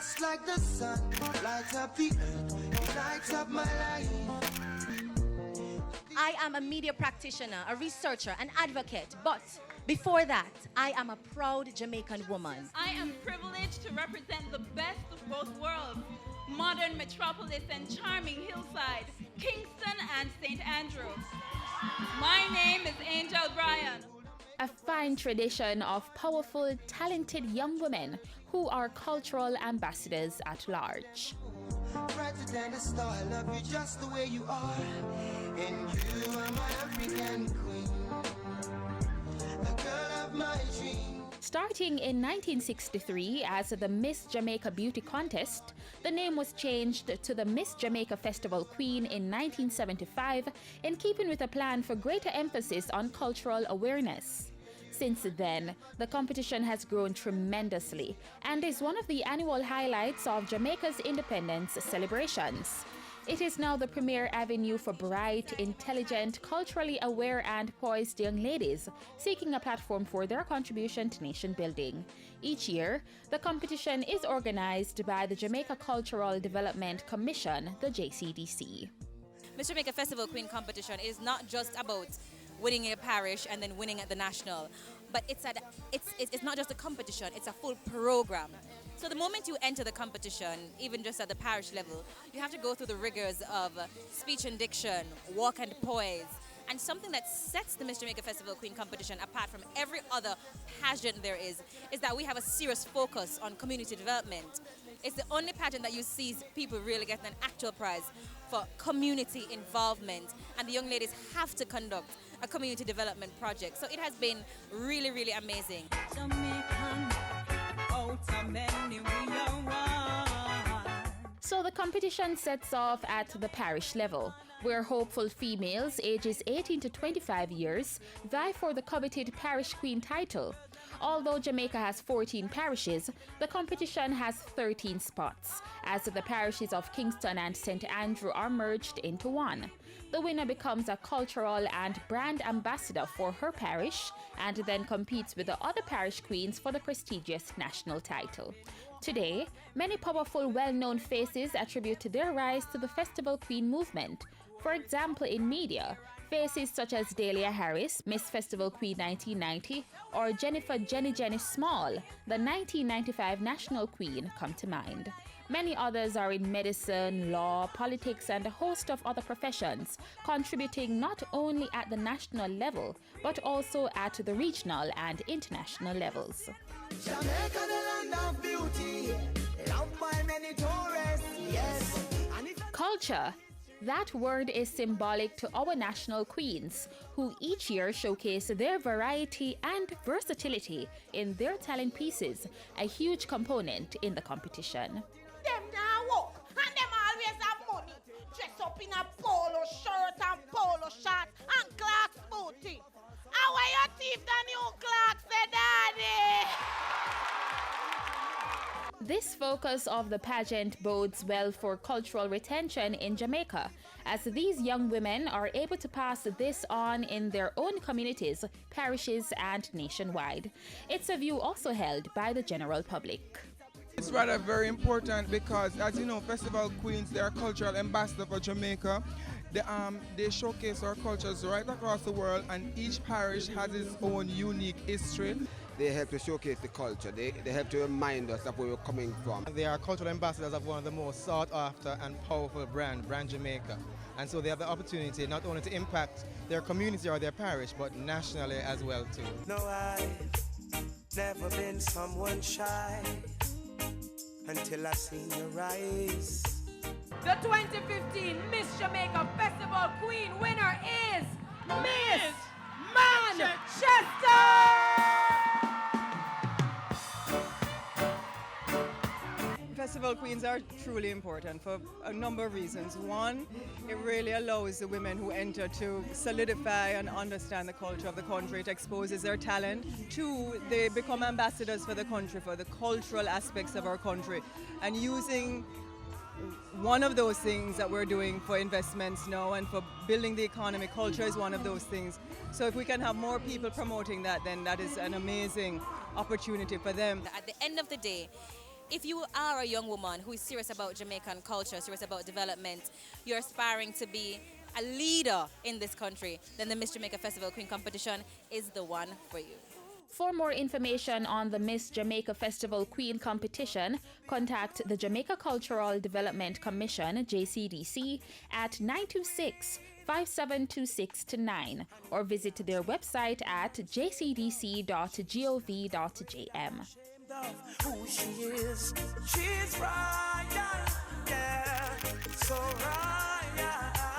just like the sun, lights up the earth, it lights up my life. I am a media practitioner, a researcher, an advocate, but before that, I am a proud Jamaican woman. I am privileged to represent the best of both worlds, modern metropolis and charming hillside, Kingston and St. Andrew. My name is Angel Bryan. A fine tradition of powerful, talented young women who are cultural ambassadors at large. Brighter than the star, I love you just the way you are. And you are my African queen, the girl of my dreams. Starting in 1963 as the Miss Jamaica Beauty Contest, the name was changed to the Miss Jamaica Festival Queen in 1975 in keeping with a plan for greater emphasis on cultural awareness. Since then, the competition has grown tremendously and is one of the annual highlights of Jamaica's independence celebrations. It is now the premier avenue for bright, intelligent, culturally aware and poised young ladies seeking a platform for their contribution to nation building. Each year, the competition is organized by the Jamaica Cultural Development Commission, the JCDC. Miss Jamaica Festival Queen competition is not just about winning a parish and then winning at the national, but it's not just a competition, it's a full program. So the moment you enter the competition, even just at the parish level, you have to go through the rigors of speech and diction, walk and poise. And something that sets the Miss Jamaica Festival Queen competition apart from every other pageant there is that we have a serious focus on community development. It's the only pageant that you see people really getting an actual prize for community involvement, and the young ladies have to conduct a community development project. So it has been really, really amazing. So the competition sets off at the parish level, where hopeful females ages 18 to 25 years vie for the coveted Parish Queen title. Although Jamaica has 14 parishes, the competition has 13 spots, as the parishes of Kingston and St. Andrew are merged into one. The winner becomes a cultural and brand ambassador for her parish and then competes with the other parish queens for the prestigious national title. Today, many powerful, well-known faces attribute their rise to the Festival Queen movement. For example, in media, faces such as Dahlia Harris, Miss Festival Queen 1990, or Jennifer Jenny Small, the 1995 National Queen, come to mind. Many others are in medicine, law, politics, and a host of other professions, contributing not only at the national level, but also at the regional and international levels. Jamaica, the land of beauty, loved by many tourists, yes. Culture. That word is symbolic to our national queens, who each year showcase their variety and versatility in their talent pieces, a huge component in the competition. Them now walk, and them always have money. Dress up in a polo shirt and polo short and Clark's booty. How are you thief the new Clark's, daddy? This focus of the pageant bodes well for cultural retention in Jamaica, as these young women are able to pass this on in their own communities, parishes, and nationwide. It's a view also held by the general public. It's rather very important because, as you know, Festival Queens, they are cultural ambassadors for Jamaica. They showcase our cultures right across the world, and each parish has its own unique history. They help to showcase the culture. They help to remind us of where we're coming from. They are cultural ambassadors of one of the most sought after and powerful brand Jamaica. And so they have the opportunity not only to impact their community or their parish, but nationally as well too. No, I've never been someone shy until I seen your eyes. The 2015 Miss Jamaica Festival Queen winner is Miss Manchester! Festival Queens are truly important for a number of reasons. One, it really allows the women who enter to solidify and understand the culture of the country. It exposes their talent. Two, they become ambassadors for the country, for the cultural aspects of our country. And using one of those things that we're doing for investments now and for building the economy, culture is one of those things. So if we can have more people promoting that, then that is an amazing opportunity for them. At the end of the day, if you are a young woman who is serious about Jamaican culture, serious about development, you're aspiring to be a leader in this country, then the Miss Jamaica Festival Queen competition is the one for you. For more information on the Miss Jamaica Festival Queen competition, contact the Jamaica Cultural Development Commission, JCDC, at 926-5726-9 or visit their website at jcdc.gov.jm. Who she is, she's royal, yeah, so royal.